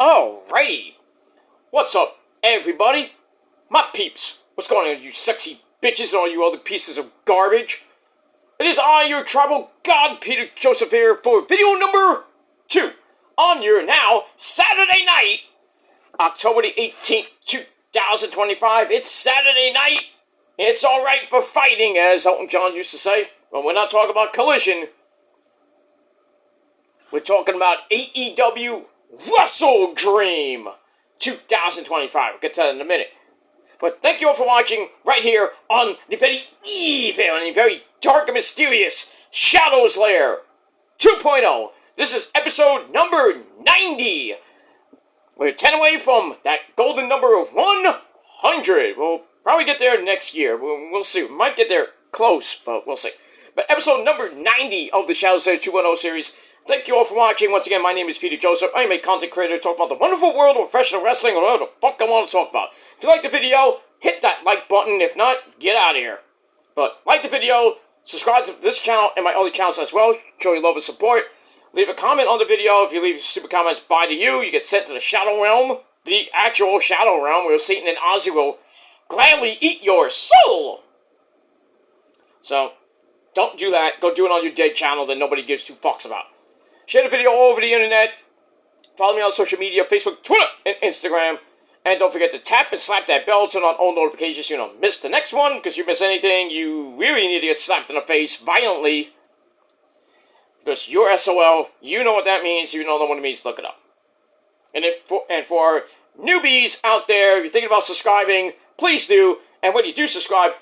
Alrighty. What's up, everybody? My peeps. What's going on, you sexy bitches and all you other pieces of garbage? It is I, your tribal god, Peter Joseph here for video number 2 on your now Saturday night, October the 18th, 2025. It's Saturday night. It's alright for fighting, as Elton John used to say. But we're not talking about Collision. We're talking about AEW Wrestle Dream 2025. We'll get to that in a minute. But thank you all for watching right here on the very evil and very dark and mysterious Shadows Lair 2.0. This is episode number 90. We're 10 away from that golden number of 100. We'll probably get there next year. We'll see. We might get there close, but we'll see. But episode number 90 of the Shadows Lair 2.0 series. Thank you all for watching. Once again, my name is Peter Joseph. I am a content creator talking about the wonderful world of professional wrestling or whatever the fuck I want to talk about. If you like the video, hit that like button. If not, get out of here. But like the video, subscribe to this channel and my other channels as well. Show your love and support. Leave a comment on the video. If you leave super comments by to you, you get sent to the Shadow Realm. The actual Shadow Realm where Satan and Ozzy will gladly eat your soul. So, don't do that. Go do it on your dead channel that nobody gives two fucks about. Share the video all over the internet. Follow me on social media, Facebook, Twitter, and Instagram. And don't forget to tap and slap that bell, turn on all notifications so you don't miss the next one. Because you miss anything, you really need to get slapped in the face violently. Because you're SOL, you know what that means, you know what it means, look it up. And for newbies out there, if you're thinking about subscribing, please do. And when you do subscribe,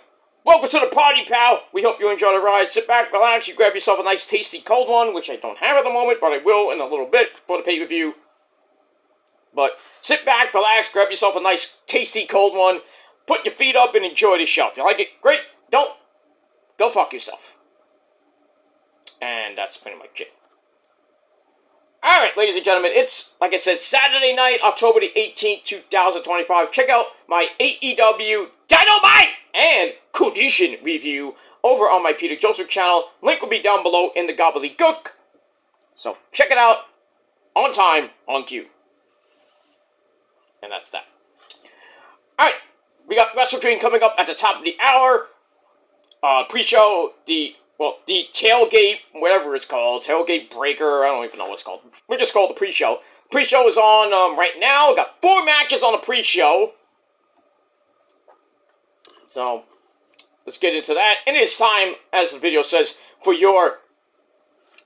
welcome to the party, pal. We hope you enjoy the ride. Sit back, relax, you grab yourself a nice, tasty, cold one, which I don't have at the moment, but I will in a little bit for the pay-per-view. But sit back, relax, grab yourself a nice, tasty, cold one, put your feet up, and enjoy the show. If you like it, great. Don't, go fuck yourself. And that's pretty much it. Alright, ladies and gentlemen, it's, like I said, Saturday night, October the 18th, 2025. Check out my AEW Dynamite and Collision review over on my Peter Joseph channel. Link will be down below in the gobbledygook. So, check it out. On time, on cue. And that's that. Alright, we got Wrestle Dream coming up at the top of the hour. Pre-show, the tailgate, whatever it's called, tailgate breaker, I don't even know what it's called. We just call it the pre-show. Pre-show is on right now. We got 4 matches on the pre-show. So, let's get into that. And it's time, as the video says, for your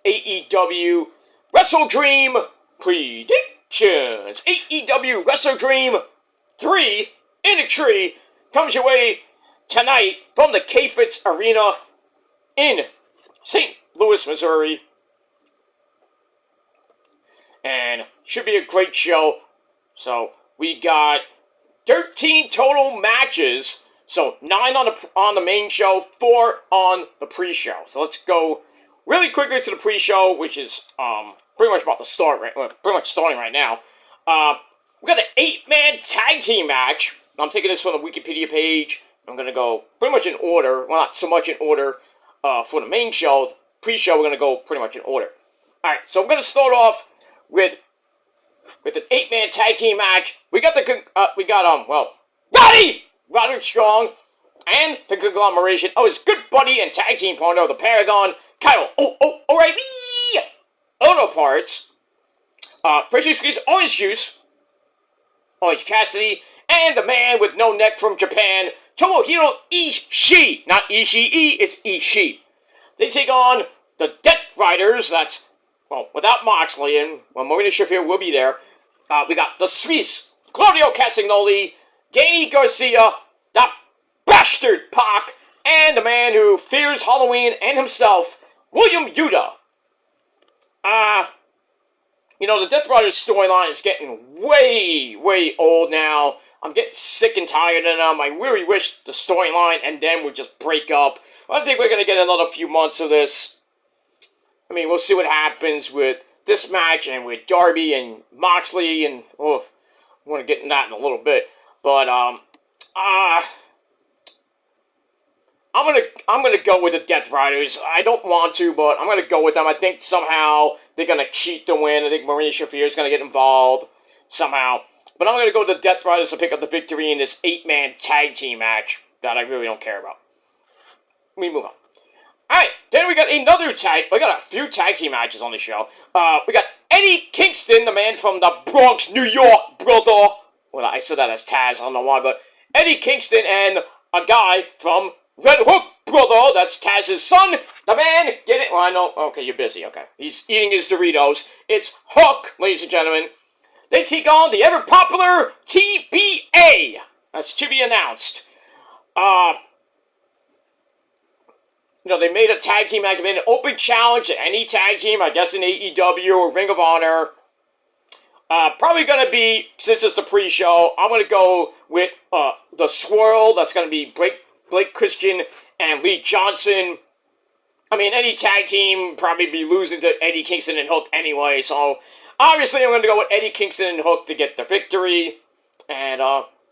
AEW Wrestle Dream predictions. AEW Wrestle Dream 3 in a tree comes your way tonight from the K-Fitz Arena in St. Louis, Missouri. And should be a great show. So, we got 13 total matches. So, 9 on the main show, 4 on the pre-show. So, let's go really quickly to the pre-show, which is pretty much about to start, pretty much starting right now. We got an 8-man tag team match. I'm taking this from the Wikipedia page. I'm going to go pretty much in order. Well, not so much in order for the main show. Pre-show, we're going to go pretty much in order. Alright, so we're going to start off with an 8-man tag team match. We got Roderick Strong, and the conglomeration of his good buddy and tag team partner, the Paragon, Kyle O'Reilly, Auto Parts, Freshly Squeezed Orange Juice, Orange Cassidy, and the man with no neck from Japan, Tomohiro Ishii. Not Ishii, it's Ishii. They take on the Death Riders, that's, without Moxley, and, Marina Shafir will be there. We got the Swiss, Claudio Castagnoli, Danny Garcia, the Bastard Pac, and the man who fears Halloween and himself, William Yuta. The Death Riders storyline is getting way old now. I'm getting sick and tired of them. I really wish the storyline and them would just break up. I think we're going to get another few months of this. I mean, we'll see what happens with this match and with Darby and Moxley, and I want to get into that in a little bit. But, I'm gonna go with the Death Riders. I don't want to, but I'm gonna go with them. I think somehow they're gonna cheat to win. I think Marina Shafir is gonna get involved. somehow. But I'm going to go to the Death Riders to pick up the victory in this 8-man tag team match that I really don't care about. We move on. Alright, then we got we got a few tag team matches on the show. We got Eddie Kingston, the man from the Bronx, New York, brother. Well, I said that as Taz, I don't know why, but Eddie Kingston and a guy from Red Hook, brother. That's Taz's son. The man, get it? Well, I know. Okay, you're busy. Okay. He's eating his Doritos. It's Hook, ladies and gentlemen. They take on the ever-popular TBA. That's to be announced. They made a tag team match. They made an open challenge to any tag team, I guess in AEW or Ring of Honor. Probably going to be, since it's the pre-show, I'm going to go with the Swirl. That's going to be Blake Christian and Lee Johnson. I mean, any tag team probably be losing to Eddie Kingston and Hook anyway, so obviously I'm going to go with Eddie Kingston and Hook to get the victory. And,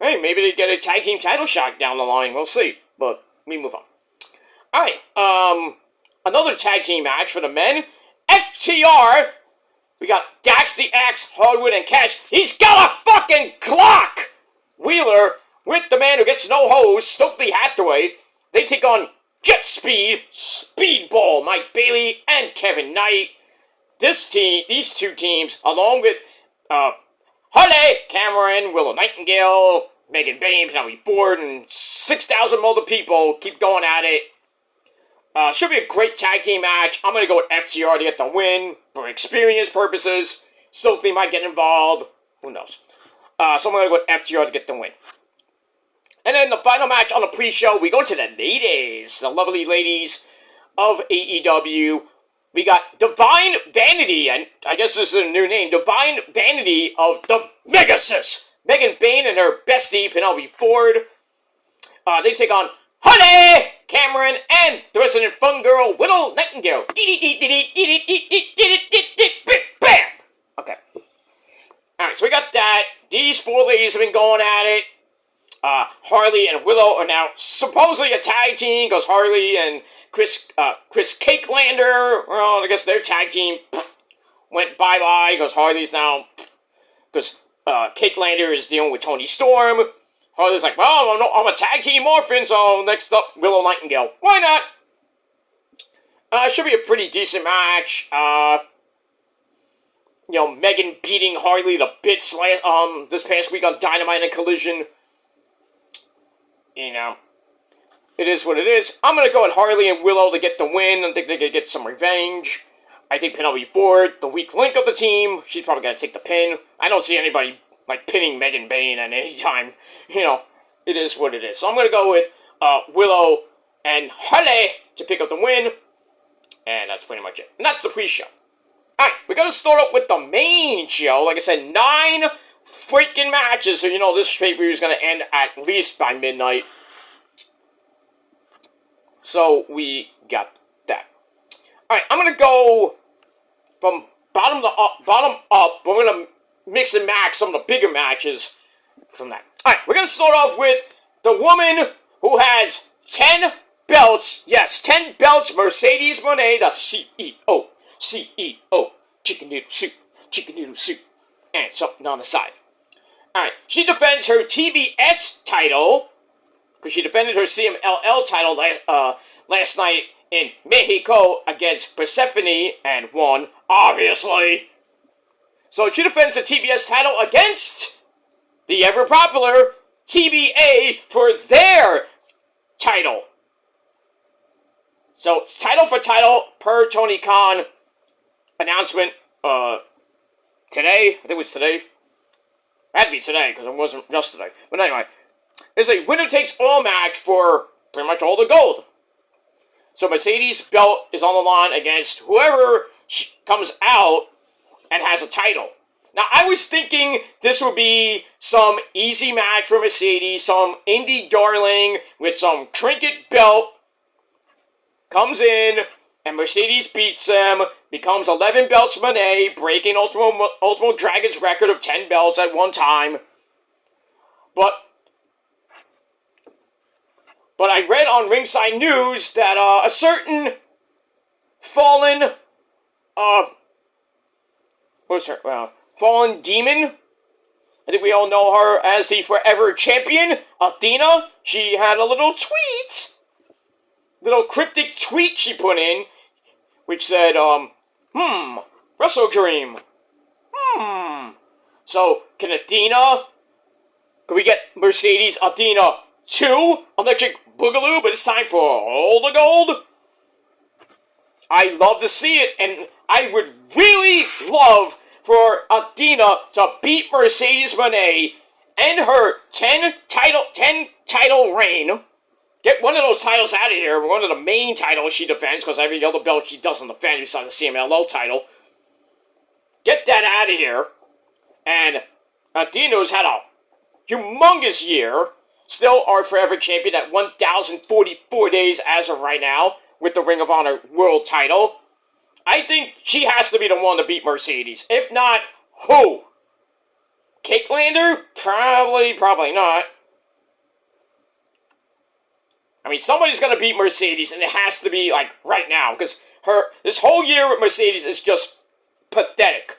hey, maybe they get a tag team title shot down the line. We'll see. But we move on. Alright, another tag team match for the men. FTR. We got Dax the Axe, Hardwood, and Cash. He's got a fucking clock! Wheeler with the man who gets no hose, Stokely Hathaway. They take on Jet Speed, Speedball, Mike Bailey, and Kevin Knight. These two teams, along with Holly, Cameron, Willow Nightingale, Megan Bain, Penelope Ford, and 6,000 other people keep going at it. Should be a great tag team match. I'm going to go with FTR to get the win for experience purposes. Stokely might get involved. Who knows? So I'm going to go with FTR to get the win. And then the final match on the pre-show, we go to the ladies. The lovely ladies of AEW. We got Divine Vanity, and I guess this is a new name. Divine Vanity of the Megasis. Megan Bain and her bestie, Penelope Ford. They take on Honey, Cameron, and the resident fun girl, Willow Nightingale. Bam! Okay. Alright, so we got that. These four ladies have been going at it. Harley and Willow are now supposedly a tag team, because Harley and Chris Cakelander, well, I guess their tag team went bye-bye, because Harley's now, because Cakelander is dealing with Toni Storm. Harley's like, well, I'm a tag team orphan, so next up, Willow Nightingale. Why not? Should be a pretty decent match. Megan beating Harley to bits this past week on Dynamite and Collision. It is what it is. I'm going to go with Harley and Willow to get the win. I think they're going to get some revenge. I think Penelope Ford, the weak link of the team, she's probably going to take the pin. I don't see anybody pinning Megan Bain at any time. It is what it is. So I'm going to go with Willow and Harley to pick up the win. And that's pretty much it. And that's the pre-show. Alright, we're going to start up with the main show. Like I said, 9 freaking matches. So this pay-per-view is going to end at least by midnight. So we got that. Alright, I'm going to go from bottom up. We're going to mix and match some of the bigger matches from that. Alright, we're going to start off with the woman who has 10 belts. Yes, 10 belts. Mercedes Moné, the CEO. Chicken noodle soup. And something on the side. Alright, she defends her TBS title, because she defended her CMLL title last night in Mexico against Persephone and won, obviously. So she defends the TBS title against the ever-popular TBA for their title. So, title for title per Tony Khan announcement today. I think it was today. It had to be today, because it wasn't yesterday. But anyway, it's a winner-takes-all match for pretty much all the gold. So Mercedes' belt is on the line against whoever comes out and has a title. Now, I was thinking this would be some easy match for Mercedes, some indie darling with some trinket belt, comes in, and Mercedes beats them, becomes 11 belts Moné, breaking Ultimo Dragon's record of 10 belts at one time. But I read on Ringside News that a certain fallen demon I think we all know her as the forever champion, Athena. She had a little cryptic tweet she put in, which said, Wrestle Dream. So, can we get Mercedes Athena 2 Electric Boogaloo, but it's time for all the gold? I love to see it, and I would really love for Athena to beat Mercedes Moné and her 10 title reign. Get one of those titles out of here, one of the main titles she defends, because every other belt she doesn't defend besides the CMLL title. Get that out of here. And Athena's had a humongous year. Still our forever champion at 1,044 days as of right now with the Ring of Honor World title. I think she has to be the one to beat Mercedes. If not, who? Cake Lander? Probably not. I mean, somebody's going to beat Mercedes, and it has to be, like, right now, because this whole year with Mercedes is just pathetic.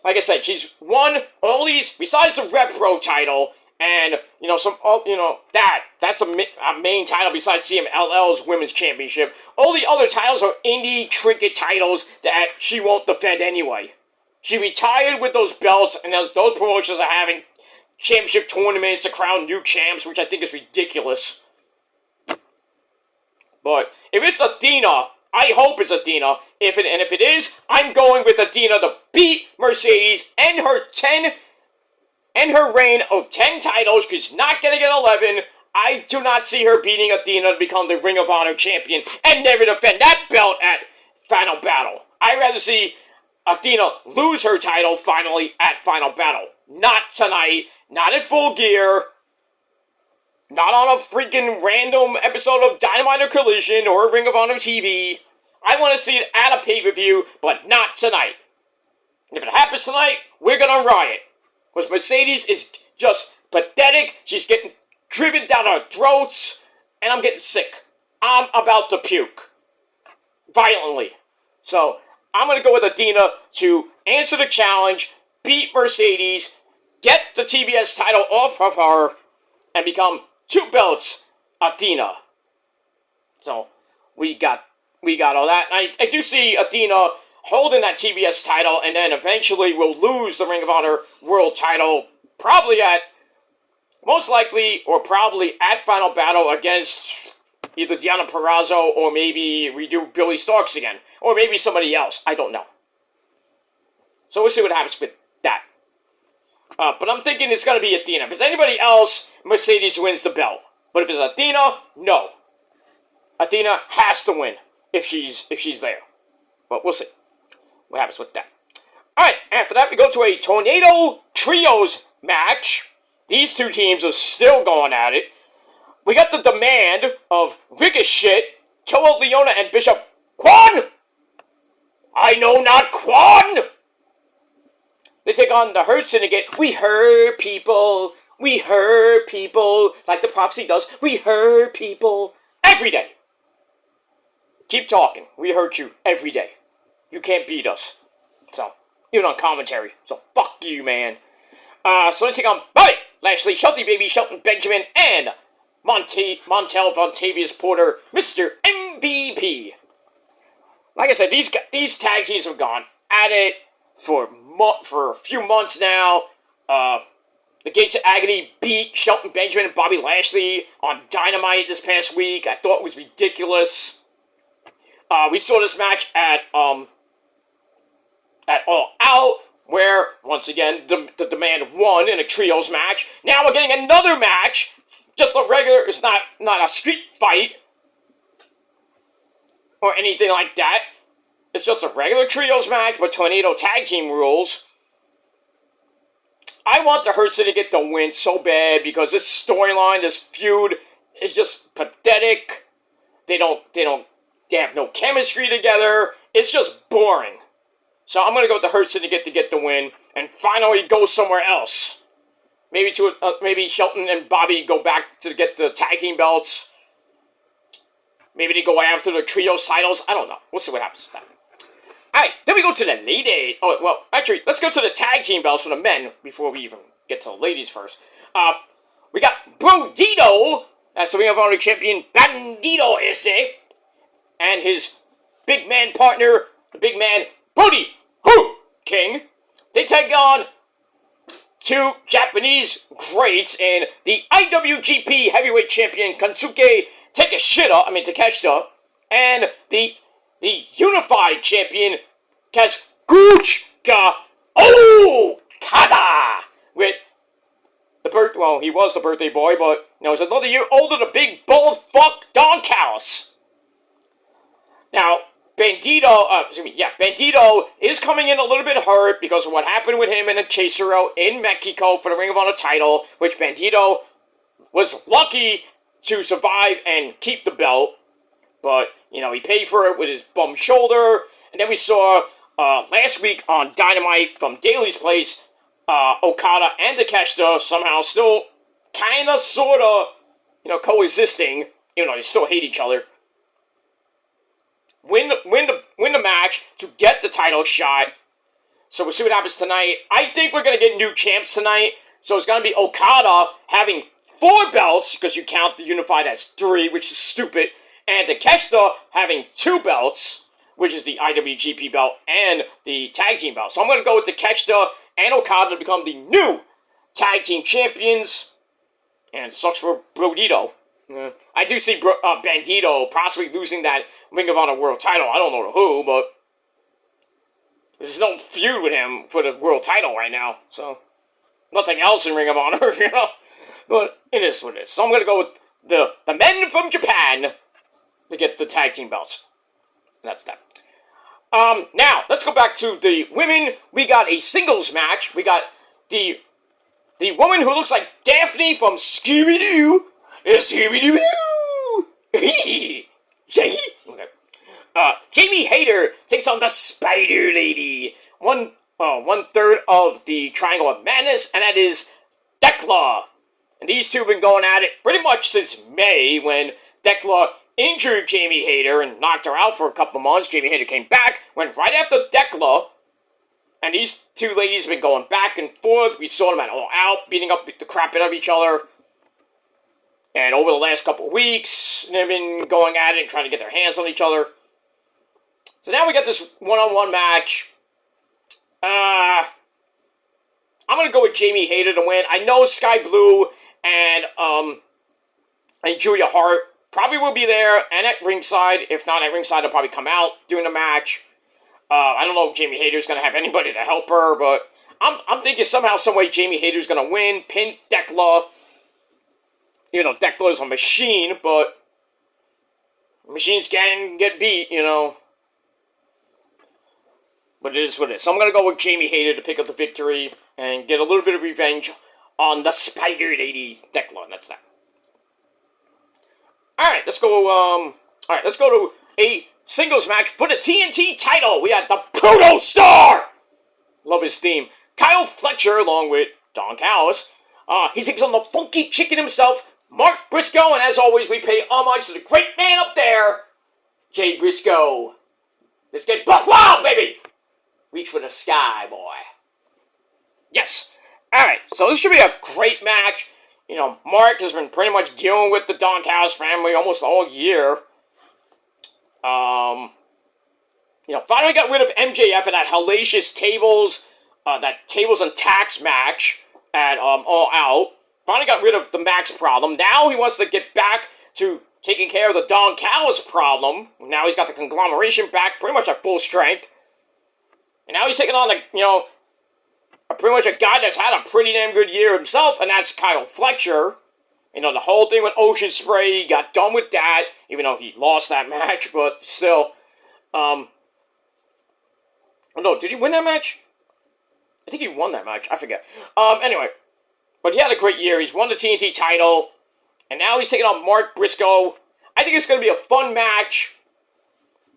Like I said, she's won all these, besides the Rep Pro title, and, that's the main title besides CMLL's Women's Championship. All the other titles are indie trinket titles that she won't defend anyway. She retired with those belts, and those promotions are having championship tournaments to crown new champs, which I think is ridiculous. But if it's Athena, I hope it's Athena. If it is, I'm going with Athena to beat Mercedes and her reign of 10 titles. She's not going to get 11. I do not see her beating Athena to become the Ring of Honor champion and never defend that belt at Final Battle. I'd rather see Athena lose her title finally at Final Battle. Not tonight, not at Full Gear, not on a freaking random episode of Dynamite or Collision or Ring of Honor TV. I want to see it at a pay-per-view, but not tonight. And if it happens tonight, we're going to riot. Because Mercedes is just pathetic. She's getting driven down our throats, and I'm getting sick. I'm about to puke. Violently. So, I'm going to go with Athena to answer the challenge, beat Mercedes, get the TBS title off of her, and become 2 belts Athena. So, we got all that. I do see Athena holding that TBS title, and then eventually will lose the Ring of Honor World title, probably at Final Battle against either Deonna Purrazzo, or maybe we do Billy Starks again, or maybe somebody else. I don't know. So we'll see what happens with that. But I'm thinking it's going to be Athena. If it's anybody else, Mercedes wins the belt. But if it's Athena, no. Athena has to win if she's there. But we'll see what happens with that. Alright, after that we go to a Tornado Trios match. These 2 teams are still going at it. We got the demand of Ricochet, Toa Leona, and Bishop Quan! I know not Quan! They take on the Hurt Syndicate. We hurt people. We hurt people. Like the prophecy does. We hurt people. Every day. Keep talking. We hurt you every day. You can't beat us. So, even on commentary. So, fuck you, man. So they take on Bobby Lashley, Shelty Baby, Shelton Benjamin, and Montel Vontavious Porter, Mr. MVP. Like I said, these tag teams have gone at it for a few months now. The Gates of Agony beat Shelton Benjamin and Bobby Lashley on Dynamite this past week. I thought it was ridiculous. We saw this match at All Out, where, once again, the Demand won in a trios match. Now we're getting another match. Just a regular, it's not a street fight or anything like that. It's just a regular trios match with Tornado Tag Team rules. I want the Hurt Syndicate to win so bad because this storyline, this feud, is just pathetic. They have no chemistry together. It's just boring. So I'm going to go with the Hurt Syndicate to get the win and finally go somewhere else. Maybe Shelton and Bobby go back to get the tag team belts. Maybe they go after the trio titles. I don't know. We'll see what happens with that. Alright, then we go to the ladies. Oh, well, actually, let's go to the tag team belts for the men before we even get to the ladies first. We got Brodito, that's the Ring of Honor champion, Bandito Esse, and his big man partner, the big man, Brody Who King. They take on two Japanese greats and the IWGP Heavyweight Champion, Kansuke Takeshita, and the Unified Champion, Kazuchika Okada, with he was the birthday boy, but he's another year older, the big bald fuck Don Callis. Now, Bandito is coming in a little bit hurt because of what happened with him and Chasero in Mexico for the Ring of Honor title, which Bandito was lucky to survive and keep the belt, but, he paid for it with his bum shoulder. And then we saw last week on Dynamite from Daly's Place, Okada and Takeshita somehow still kind of, sort of, coexisting, even though they still hate each other. Win the match to get the title shot. So we'll see what happens tonight. I think we're going to get new champs tonight. So it's going to be Okada having 4 belts, because you count the Unified as 3, which is stupid. And Takeshita having 2 belts, which is the IWGP belt and the tag team belt. So I'm going to go with Takeshita and Okada to become the new tag team champions. And sucks for Brodito. I do see Bandito possibly losing that Ring of Honor World title. I don't know to who, but there's no feud with him for the World title right now. So, nothing else in Ring of Honor, But it is what it is. So I'm going to go with the men from Japan to get the tag team belts. And that's that. Now, let's go back to the women. We got a singles match. We got the woman who looks like Daphne from Scooby-Doo. Scooby-Doo! Okay. Jamie Hayter takes on the Spider Lady. One third of the Triangle of Madness, and that is Dekla. And these two have been going at it pretty much since May, when Dekla injured Jamie Hayter and knocked her out for a couple months. Jamie Hayter came back, went right after Dekla, and these two ladies have been going back and forth. We saw them at All Out, beating up the crap out of each other. And over the last couple of weeks, they've been going at it and trying to get their hands on each other. So now we got this one-on-one match. I'm going to go with Jamie Hayter to win. I know Sky Blue and Julia Hart probably will be there and at ringside. If not at ringside, they'll probably come out during the match. I don't know if Jamie Hayter's going to have anybody to help her, but I'm thinking somehow, some way Jamie Hayter's going to win, pin Dekla. Dekla is a machine, but machines can get beat, But it is what it is. So I'm going to go with Jamie Hayter to pick up the victory and get a little bit of revenge on the Spider Lady Dekla, and that's that. Alright, let's go to a singles match for the TNT title. We got the Proto Star! Love his theme. Kyle Fletcher, along with Don Callis. He takes on the funky chicken himself, Mark Briscoe, and as always, we pay homage to the great man up there, Jay Briscoe. Let's get buck wild, baby! Reach for the sky, boy. Yes. Alright, so this should be a great match. Mark has been pretty much dealing with the Don Callis family almost all year. Finally got rid of MJF in that hellacious tables and tax match at All Out. Finally got rid of the Max problem. Now he wants to get back to taking care of the Don Callis problem. Now he's got the conglomeration back pretty much at full strength. And now he's taking on, pretty much a guy that's had a pretty damn good year himself, and that's Kyle Fletcher. The whole thing with Ocean Spray, he got done with that, even though he lost that match, but still. Did he win that match? I think he won that match. I forget. Anyway. But he had a great year. He's won the TNT title. And now he's taking on Mark Briscoe. I think it's going to be a fun match.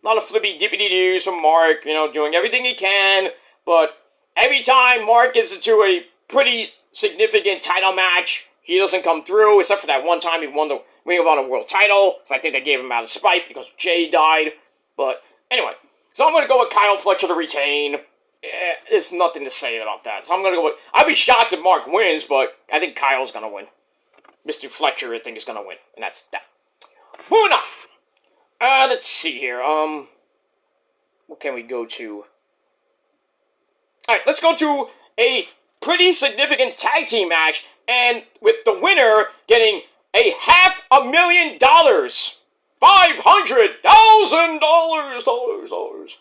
A lot of flippy dippity doos from Mark, doing everything he can. But every time Mark gets into a pretty significant title match, he doesn't come through, except for that one time he won the Ring of Honor World title. So I think they gave him out of spite because Jay died. But anyway, so I'm going to go with Kyle Fletcher to retain. there's nothing to say about that. So I'm gonna go with. I'd be shocked if Mark wins, but I think Kyle's gonna win. Mr. Fletcher, I think, is gonna win, and that's that. Moving on. Let's see here. What can we go to? All right, let's go to a pretty significant tag team match, and with the winner getting a $500,000, $500,000.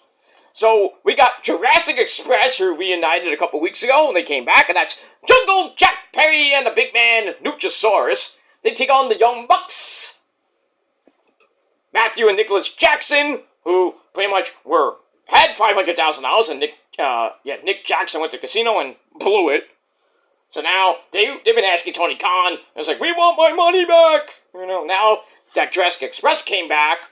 So we got Jurassic Express, who reunited a couple weeks ago, and they came back, and that's Jungle Jack Perry and the big man Luchasaurus. They take on the Young Bucks. Matthew and Nicholas Jackson, who pretty much had $500,000, and Nick Jackson went to the casino and blew it. So now they've been asking Tony Khan. It's like, we want my money back. Now that Jurassic Express came back,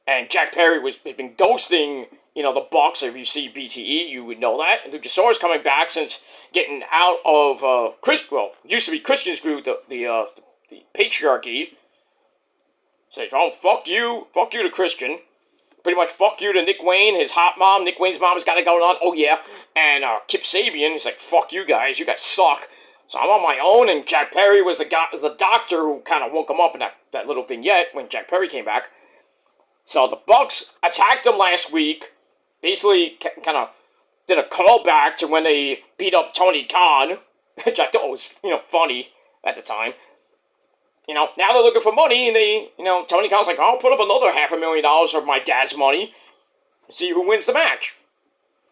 and Jack Perry has been ghosting, the Bucks. If you see BTE, you would know that. And Luchasaurus coming back since getting out of used to be Christian's group, the patriarchy. Say, oh, fuck you to Christian. Pretty much fuck you to Nick Wayne, his hot mom. Nick Wayne's mom has got it going on. Oh, yeah. And Kip Sabian, he's like, fuck you guys. You guys suck. So I'm on my own, and Jack Perry was the doctor who kind of woke him up in that little vignette when Jack Perry came back. So the Bucks attacked him last week. Basically, kind of did a callback to when they beat up Tony Khan, which I thought was, funny at the time. Now they're looking for money, and Tony Khan's like, I'll put up another $500,000 of my dad's money and see who wins the match.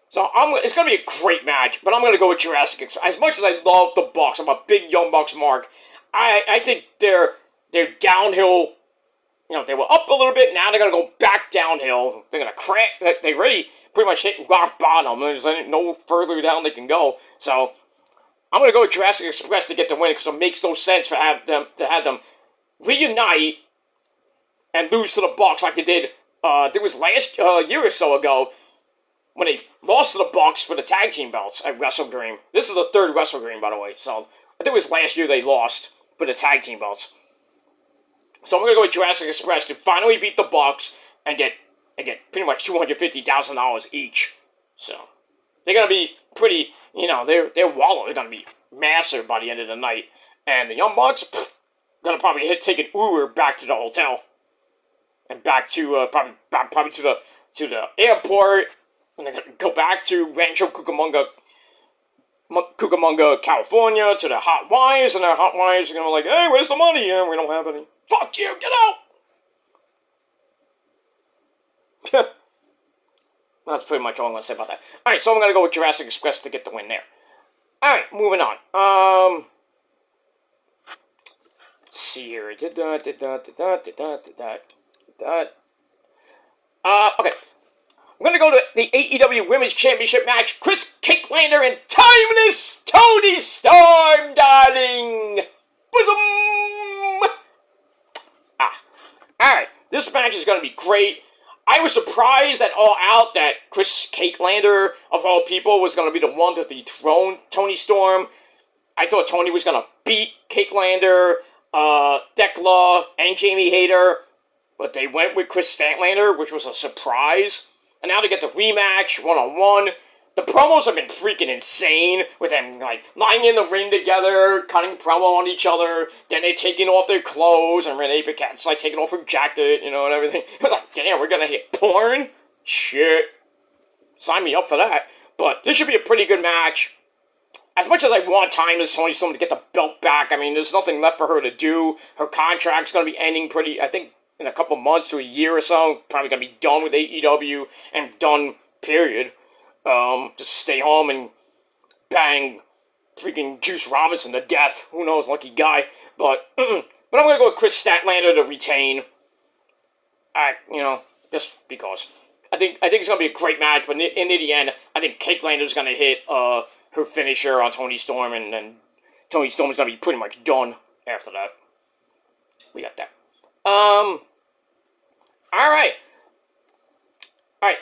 So it's going to be a great match, but I'm going to go with Jurassic Express. As much as I love the Bucks, I'm a big Young Bucks mark. I think they're downhill. They were up a little bit, now they're going to go back downhill. They're going to crack. They already pretty much hit rock bottom. There's no further down they can go. So I'm going to go with Jurassic Express to get the win, because it makes no sense to have them reunite and lose to the Bucks like they did. There was last year or so ago when they lost to the Bucks for the tag team belts at Wrestle Dream. This is the third Wrestle Dream, by the way. So I think it was last year they lost for the tag team belts. So I'm going to go with Jurassic Express to finally beat the Bucks and get pretty much $250,000 each. So they're going to be pretty, their wallet is going to be massive by the end of the night. And the Young Bucks, going to probably take an Uber back to the hotel. And back to, probably to the airport. And they're going to go back to Rancho Cucamonga, California, to the Hot Wives. And the Hot Wives are going to be like, hey, where's the money? And we don't have any. Fuck you, get out! That's pretty much all I'm going to say about that. Alright, so I'm going to go with Jurassic Express to get the win there. Alright, moving on. Let's see here. Okay. I'm going to go to the AEW Women's Championship match. Chris Cakelander and Timeless Tony Storm, darling! Bosom! Alright, this match is going to be great. I was surprised at All Out that Chris Cakelander, of all people, was going to be the one to dethrone Tony Storm. I thought Tony was going to beat Cakelander, Thekla, and Jamie Hayter, but they went with Chris Statlander, which was a surprise. And now to get the rematch, one-on-one. The promos have been freaking insane, with them, lying in the ring together, cutting promo on each other, then they taking off their clothes, and Renee Paquette's, taking off her jacket, and everything. It was like, damn, we're gonna hit porn? Shit. Sign me up for that. But this should be a pretty good match. As much as I want Timeless Tony Storm to get the belt back, there's nothing left for her to do. Her contract's gonna be ending I think, in a couple months to a year or so. Probably gonna be done with AEW, and done, period. Just stay home and bang freaking Juice Robinson to death. Who knows, lucky guy. But I'm gonna go with Chris Statlander to retain. Just because. I think it's gonna be a great match, but in the end, I think Cakelander's gonna hit her finisher on Tony Storm, and then Tony Storm is gonna be pretty much done after that. We got that. Alright,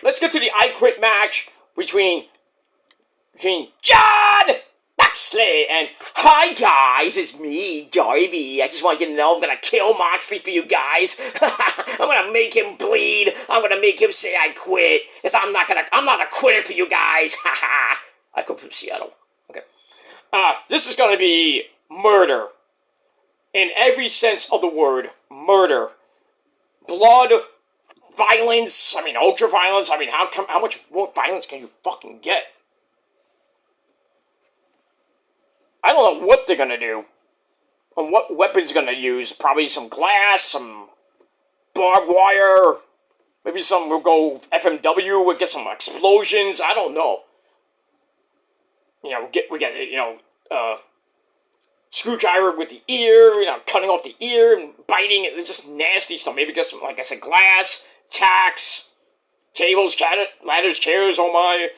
let's get to the I Quit match between John Moxley, and hi guys, it's me, Darby. I just want you to know I'm gonna kill Moxley for you guys. I'm gonna make him bleed. I'm gonna make him say I quit. Cause I'm not a quitter for you guys. I come from Seattle. Okay. This is gonna be murder. In every sense of the word, murder. Blood, violence, ultra violence. How much more violence can you fucking get? I don't know what they're gonna do. And what weapons they're gonna use. Probably some glass, some barbed wire. Maybe some will go FMW, we'll get some explosions. I don't know. We get screwdriver with the ear, cutting off the ear and biting it. It's just nasty stuff. Maybe get some, like I said, glass, tacks, tables, ladders, chairs, oh my.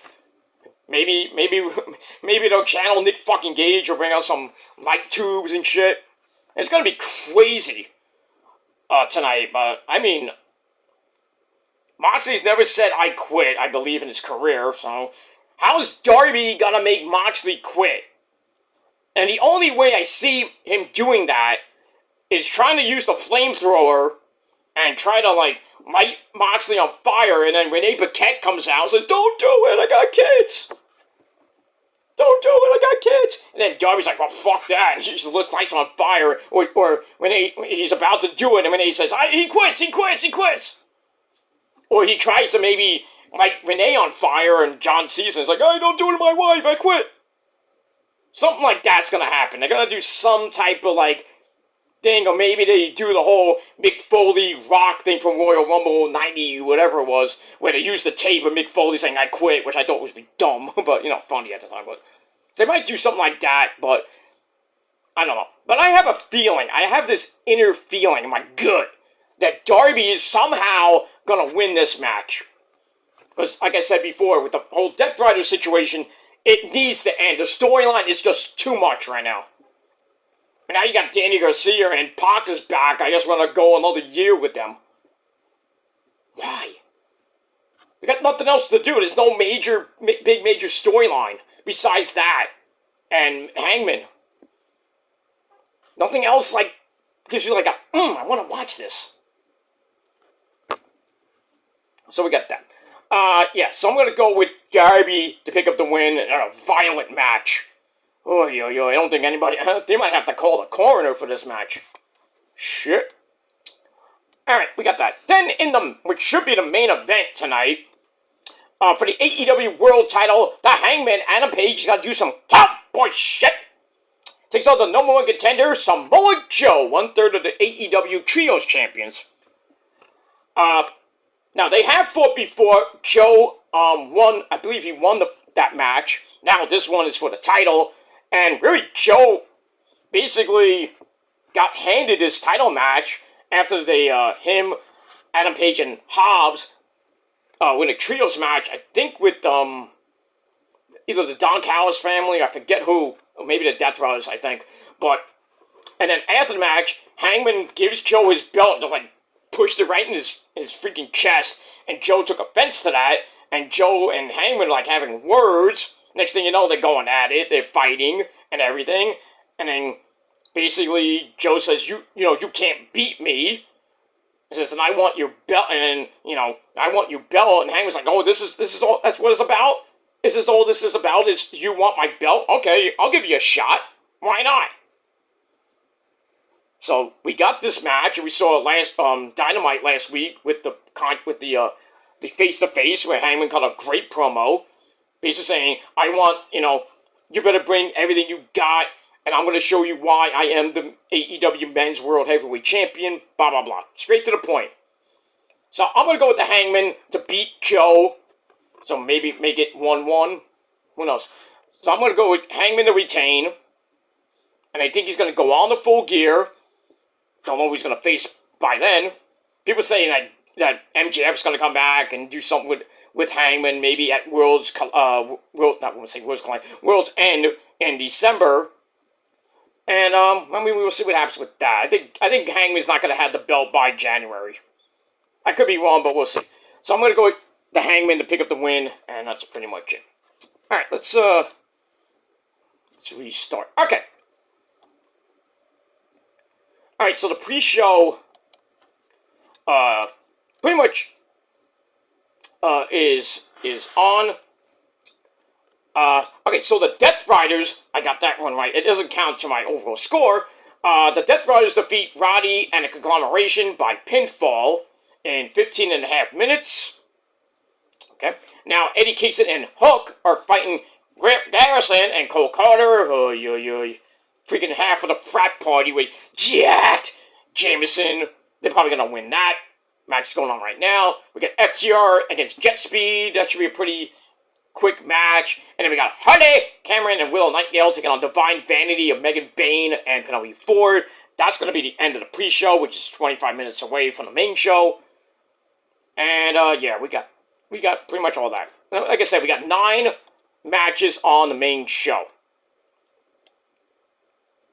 Maybe they'll channel Nick fucking Gage or bring out some light tubes and shit. It's gonna be crazy tonight, but Moxley's never said I quit, I believe, in his career, so how's Darby gonna make Moxley quit? And the only way I see him doing that is trying to use the flamethrower and try to, light Moxley on fire, and then Renee Paquette comes out and says, "Don't do it, I got kids! Don't do it, I got kids!" And then Darby's like, "Well, fuck that," and she just lights him on fire, or when he's about to do it, and Renee says, he quits! Or he tries to maybe light Renee on fire, and John Cena's like, "Hey, don't do it to my wife, I quit!" Something like that's gonna happen. They're gonna do some type of, thing, or maybe they do the whole Mick Foley Rock thing from Royal Rumble 90, whatever it was, where they used the tape of Mick Foley saying, "I quit," which I thought was dumb, but, funny at the time, but they might do something like that, but I don't know. But I have a feeling, I have this inner feeling in my gut, that Darby is somehow gonna win this match. Because, like I said before, with the whole Death Rider situation, it needs to end. The storyline is just too much right now. And now you got Danny Garcia and Pac is back. I just want to go another year with them. Why? We got nothing else to do. There's no big major storyline besides that and Hangman. Nothing else gives you I want to watch this. So we got that. So I'm going to go with Darby to pick up the win in a violent match. Oh, I don't think anybody... They might have to call the coroner for this match. Shit. Alright, we got that. Then which should be the main event tonight, for the AEW World title, the Hangman Adam Page is going to do some cowboy shit. Takes out the number one contender, Samoa Joe, 1/3 of the AEW Trios champions. Now, they have fought before. Joe won, I believe he won that match. Now, this one is for the title. And really, Joe basically got handed his title match after him, Adam Page, and Hobbs win a trios match. I think with either the Don Callis family, I forget who, or maybe the Death Riders, I think. And then after the match, Hangman gives Joe his belt and pushed it right in his freaking chest. And Joe took offense to that. And Joe and Hangman having words. Next thing you know, they're going at it, they're fighting and everything, and then basically Joe says, you can't beat me. He says, and I want your belt, and then, I want your belt, and Hangman's like, oh, this is all, that's what it's about? Is this all this is about, is you want my belt? Okay, I'll give you a shot. Why not? So, we got this match, and we saw last, Dynamite last week with the face-to-face, where Hangman cut a great promo, basically saying, I want, you better bring everything you got, and I'm going to show you why I am the AEW Men's World Heavyweight Champion, blah, blah, blah. Straight to the point. So I'm going to go with the Hangman to beat Joe, so maybe make it 1-1. Who knows? So I'm going to go with Hangman to retain, and I think he's going to go on the Full Gear. Don't know who he's going to face by then. People saying that MJF's going to come back and do something with Hangman, maybe at World's End in December. And we'll see what happens with that. I think Hangman's not going to have the belt by January. I could be wrong, but we'll see. So I'm going to go with the Hangman to pick up the win, and that's pretty much it. All right, let's Let's restart. Okay. Alright, so the pre-show, pretty much, is on. Okay, so the Death Riders, I got that one right. It doesn't count to my overall score. The Death Riders defeat Roddy and the Conglomeration by pinfall in 15 and a half minutes. Okay. Now, Eddie Kingston and Hook are fighting Grant Garrison and Cole Carter. Freaking half of the frat party with Jacked Jameson. They're probably going to win that. Match is going on right now. We got FTR against Jet Speed. That should be a pretty quick match. And then we got Harley, Cameron, and Willow Nightingale taking on Divine Vanity of Megan Bayne and Penelope Ford. That's going to be the end of the pre-show, which is 25 minutes away from the main show. And, yeah, we got pretty much all that. Like I said, we got 9 matches on the main show.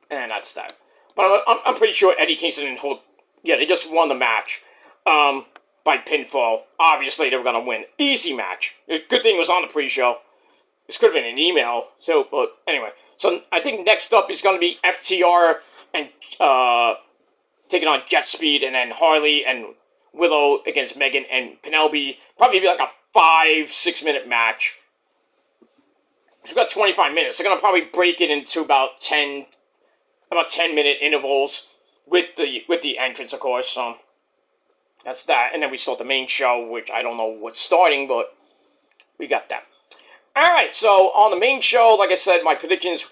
And that's that. But I'm pretty sure Eddie Kingston and Hook, yeah, they just won the match. By pinfall. Obviously, they were going to win. Easy match. Good thing it was on the pre-show. This could have been an email. So, but anyway. So, I think next up is going to be FTR and, taking on Jet Speed, and then Harley and Willow against Megan and Penelope. Probably be like a 5-6 minute match. So, we've got 25 minutes. They're going to probably break it into about 10 minute intervals with the entrance, of course, so that's that. And then we start the main show, which I don't know what's starting, but we got that. Alright, so on the main show, like I said, my predictions,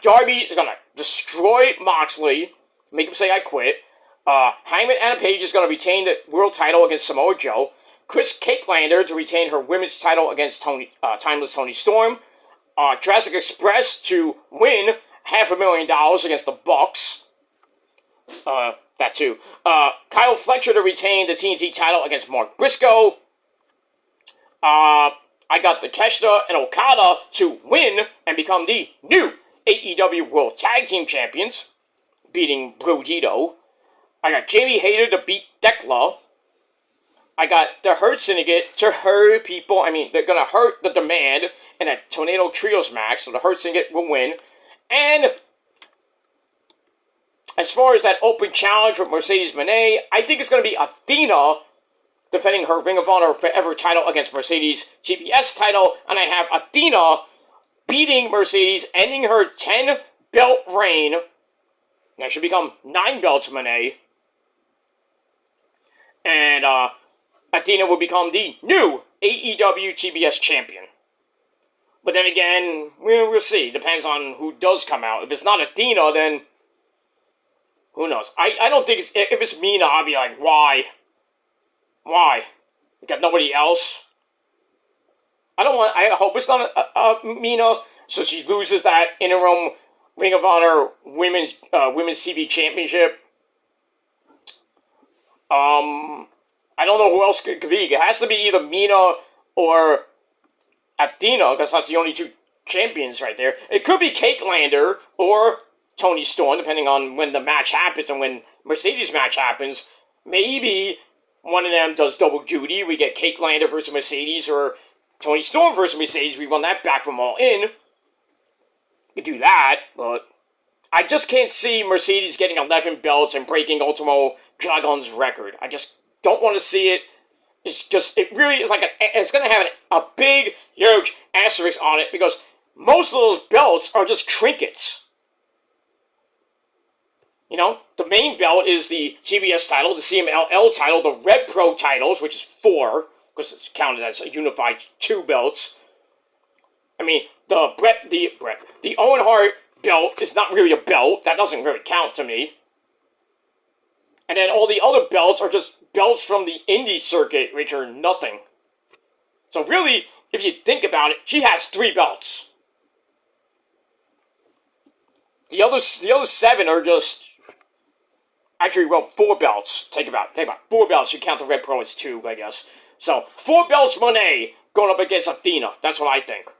Darby is going to destroy Moxley, make him say I quit. Hangman Anna Page is going to retain the world title against Samoa Joe. Chris Cakelander to retain her women's title against Timeless Toni Storm. Jurassic Express to win $500,000 against the Bucks. That too. Kyle Fletcher to retain the TNT title against Mark Briscoe. I got the Takeshita and Okada to win and become the new AEW World Tag Team Champions, beating Brodito. I got Jamie Hayter to beat Dekla. I got the Hurt Syndicate to hurt people. I mean, they're going to hurt the Demand in a Tornado Trios match, so the Hurt Syndicate will win. And as far as that open challenge with Mercedes Moné, I think it's going to be Athena defending her Ring of Honor Forever title against Mercedes' TBS title. And I have Athena beating Mercedes, ending her 10-belt reign. That should become 9 belts Moné. And Athena will become the new AEW TBS champion. But then again, we'll see. Depends on who does come out. If it's not Athena, then who knows? I don't think if it's Mina, I'll be like, why? Why? You got nobody else? I hope it's not Mina, so she loses that interim Ring of Honor women's TV championship. I don't know who else it could be. It has to be either Mina or Athena, because that's the only 2 champions right there. It could be Cakelander or Toni Storm, depending on when the match happens and when Mercedes' match happens. Maybe one of them does double duty. We get Cakelander versus Mercedes, or Toni Storm versus Mercedes. We run that back from All In. We could do that, but I just can't see Mercedes getting 11 belts and breaking Ultimo Dragon's record. I just don't want to see it. It really is like it's going to have a big, huge asterisk on it, because most of those belts are just trinkets. You know, the main belt is the TBS title, the CMLL title, the Red Pro titles, which is 4, because it's counted as a unified 2 belts. I mean, the Owen Hart belt is not really a belt. That doesn't really count to me. And then all the other belts are just belts from the indie circuit, which are nothing. So really, if you think about it, she has 3 belts. The other 7 are just... Actually, well, 4 belts. Take about 4 belts. You count the Red Pro as 2, I guess. So, 4 belts Moné going up against Athena. That's what I think.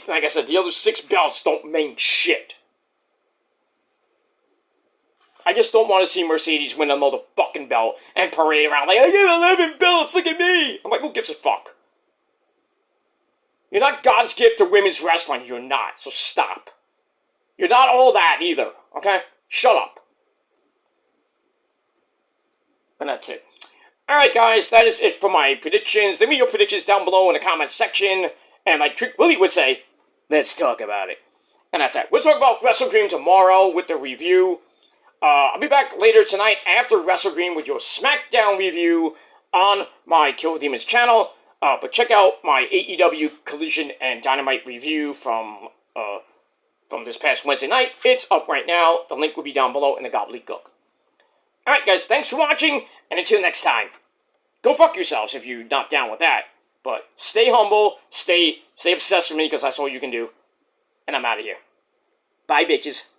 Like I said, the other 6 belts don't mean shit. I just don't want to see Mercedes win a motherfucking belt and parade around like, I get 11 belts, look at me! I'm like, who gives a fuck? You're not God's gift to women's wrestling. You're not. So stop. You're not all that either. Okay? Shut up. And that's it. Alright, guys. That is it for my predictions. Leave me your predictions down below in the comment section. And like Trick Willie would say, let's talk about it. And that's that. We'll talk about Wrestle Dream tomorrow with the review. I'll be back later tonight after Wrestle Dream with your SmackDown review on my Kill Demons channel. But check out my AEW Collision and Dynamite review from this past Wednesday night. It's up right now. The link will be down below in the gobbledygook. Alright, guys. Thanks for watching. And until next time. Go fuck yourselves if you're not down with that. But stay humble. Stay obsessed with me because that's all you can do. And I'm out of here. Bye, bitches.